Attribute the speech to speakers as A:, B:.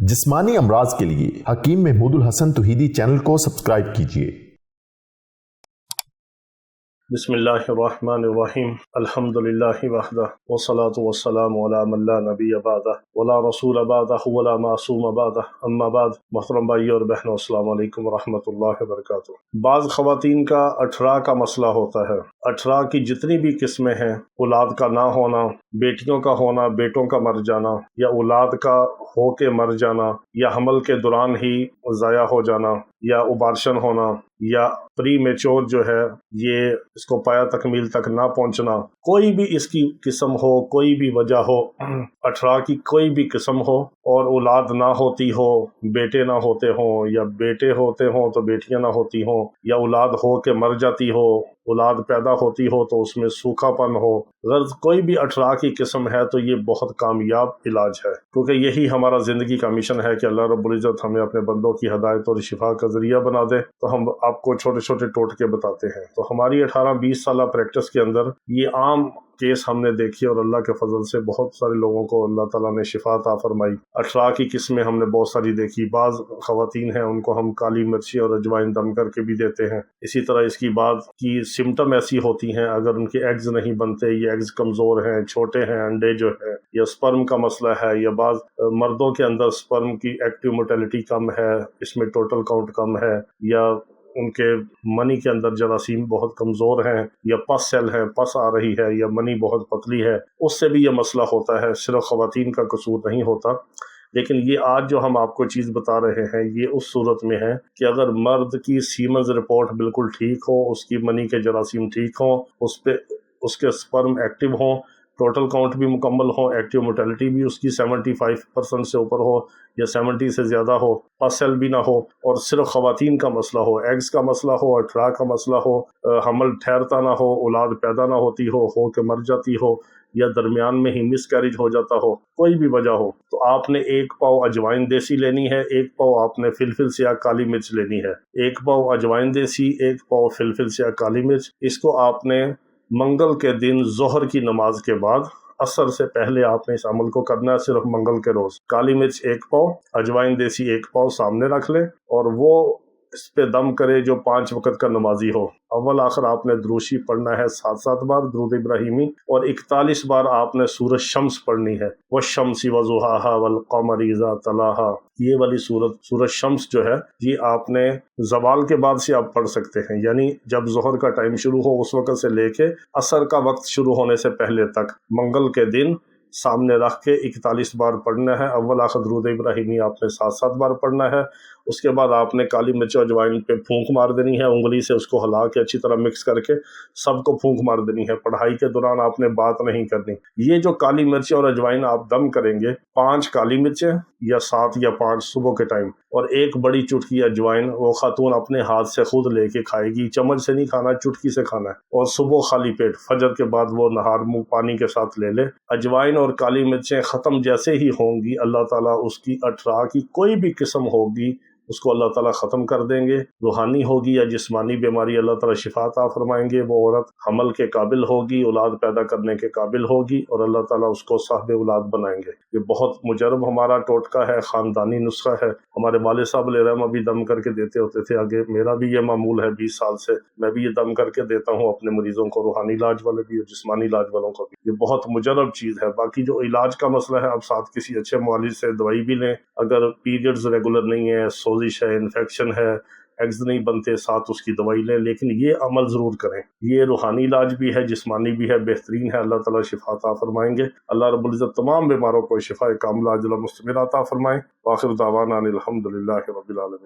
A: जिस्मानी अमराज के लिए हकीम महमूदुल हसन तौहीदी चैनल को सब्सक्राइब कीजिए।
B: बिस्मिल्लाहिर्रहमानिर्रहीम अल्हम्दुलिल्लाहि वहदा वस्सलातु वस्सलामु अला मन ला नबिय्य बअदा वला रसूल बअदहु वला मासूम बअदहु अम्मा बाद। मोहतरम भाइयों और बहनों, अस्सलामु अलैकुम वरहमतुल्लाहि वबरकातुहू। बाज़ ख़वातीन का अठरा का मसला होता है। अठरा की जितनी भी किस्में हैं, औलाद का ना होना, बेटियों का होना, बेटों का मर जाना, या औलाद का हो के मर जाना, या हमल के दौरान ही ज़ाया हो जाना, या उबार्शन होना, या प्री मेच्योर जो है ये इसको पाया तकमील तक ना पहुंचना, कोई भी इसकी किस्म हो, कोई भी वजह हो, अठरा की कोई भी किस्म हो, और औलाद ना होती हो, बेटे ना होते हों, या बेटे होते हों तो बेटियां ना होती हों, या औलाद हो के मर जाती हो, औलाद पैदा होती हो तो उसमें सूखापन हो, गर्ज कोई भी अठरा की किस्म है तो ये बहुत कामयाब इलाज है, क्योंकि यही हमारा ज़िंदगी का मिशन है कि अल्लाह रब्बुल इज़्ज़त हमें अपने बंदों की हदायत और शिफा का ज़रिया बना दे। तो हम आपको छोटे छोटे टोटके बताते हैं। तो हमारी 18-20 साल प्रैक्टिस के अंदर ये आम केस हमने देखी और अल्लाह के फजल से बहुत सारे लोगों को अल्लाह ताला ने शिफा अता फरमाई। अठरा की किस्में हमने बहुत सारी देखी। बाज़ ख़वातीन हैं उनको हम काली मिर्ची और अजवाइन दम करके भी देते हैं। इसी तरह इसकी बात की सिम्टम ऐसी होती हैं, अगर उनके एग्स नहीं बनते, ये एग्स कमज़ोर हैं, छोटे हैं, अंडे जो है, या स्पर्म का मसला है, या बाज़ मर्दों के अंदर स्पर्म की एक्टिव मोटेलिटी कम है, इसमें टोटल काउंट कम है, या उनके मनी के अंदर जरासीम बहुत कमज़ोर हैं, या पस सेल है, पस आ रही है, या मनी बहुत पतली है, उससे भी ये मसला होता है। सिर्फ ख़वातीन का कसूर नहीं होता। लेकिन ये आज जो हम आपको चीज़ बता रहे हैं ये उस सूरत में है कि अगर मर्द की सीमन्स रिपोर्ट बिल्कुल ठीक हो, उसकी मनी के जरासीम ठीक हों, उस पे उसके स्पर्म एक्टिव हों, टोटल काउंट भी मुकम्मल हो, एक्टिव मोटेलिटी भी उसकी 75% से ऊपर हो या 70 से ज़्यादा हो, पस सेल भी ना हो, और सिर्फ ख़वातीन का मसला हो, एग्स का मसला हो, अठरा का मसला हो, हमल ठहरता ना हो, औलाद पैदा ना होती हो के मर जाती हो, या दरमियान में ही मिस कैरेज हो जाता हो, कोई भी वजह हो, तो आपने 1 पाव अजवाइन देसी लेनी है, 1 पाव आपने फिलफिल स्याह काली मिर्च लेनी है। 1 पाव अजवाइन देसी, 1 पाव फिलफिल स्याह काली मिर्च, इसको आपने मंगल के दिन ज़ोहर की नमाज के बाद असर से पहले आपने इस अमल को करना है, सिर्फ मंगल के रोज़। काली मिर्च 1 पाव, अजवाइन देसी 1 पाव सामने रख ले और वो इस पे दम करे जो 5 वक़्त का नमाजी हो। अव्वल आखिर आपने दुरूशी पढ़ना है 7-7 बार दुरूद इब्राहिमी, और 41 बार आपने सूरज शम्स पढ़नी है। वश्शम्सी वज़ुहाहा वल क़मरी इज़ा तलाहा, ये वाली सूरज शम्स जो है ये आपने ज़वाल के बाद से आप पढ़ सकते हैं, यानी जब ज़ोहर का टाइम शुरू हो उस वक़्त से लेके असर का वक्त शुरू होने से पहले तक मंगल के दिन सामने रख के 41 बार पढ़ना है। अव्वल आखिर दुरूद इब्राहिमी आपने 7-7 बार पढ़ना है। उसके बाद आपने काली मिर्च और अजवाइन पे फूंक मार देनी है, उंगली से उसको हिला के अच्छी तरह मिक्स करके सबको फूंक मार देनी है। पढ़ाई के दौरान आपने बात नहीं करनी। ये जो काली मिर्च और अजवाइन आप दम करेंगे, 5 काली मिर्चें या 7 या 5 सुबह के टाइम, और 1 बड़ी चुटकी अजवाइन वो खातून अपने हाथ से खुद लेके खाएगी, चम्मच से नहीं खाना, चुटकी से खाना है, और सुबह खाली पेट फजर के बाद वो नहार मुँह पानी के साथ ले ले। अजवाइन और काली मिर्चें ख़त्म जैसे ही होंगी, अल्लाह ताला उसकी अठरा की कोई भी किस्म होगी उसको अल्लाह ताला ख़त्म कर देंगे। रूहानी होगी या जिस्मानी बीमारी अल्लाह ताला शिफा अता फरमाएंगे। वो औरत हमल के काबिल होगी, औलाद पैदा करने के काबिल होगी, और अल्लाह ताला उसको साहिब औलाद बनाएंगे। ये बहुत मुजरब हमारा टोटका है, ख़ानदानी नुस्खा है। हमारे वालिद साहब अलैहिर्रहम अभी दम करके देते होते थे। आगे मेरा भी ये मामूल है, 20 साल से मैं भी ये दम करके देता हूँ अपने मरीज़ों को, रूहानी इलाज वाले भी और जिस्मानी इलाज वालों को भी। ये बहुत मुजरब चीज़ है। बाकी जो इलाज का मसला है, अब साथ किसी अच्छे मुआलिज से दवाई भी लें। अगर पीरियड्स रेगुलर नहीं है, सोजिश है, इन्फेक्शन है, एग्स नहीं बनते, साथ उसकी दवाई लें, लेकिन ये अमल ज़रूर करें। ये रूहानी इलाज भी है, जिस्मानी भी है, बेहतरीन है। अल्लाह ताला शिफा अता फरमाएंगे। अल्लाह रब्बुल इज़्ज़त तमाम बीमारों को शिफा कामिला अजल मुस्तमिर अता फरमाएं। आखिर दावाना अनिल हम्दुलिल्लाहि रब्बिल आलमीन।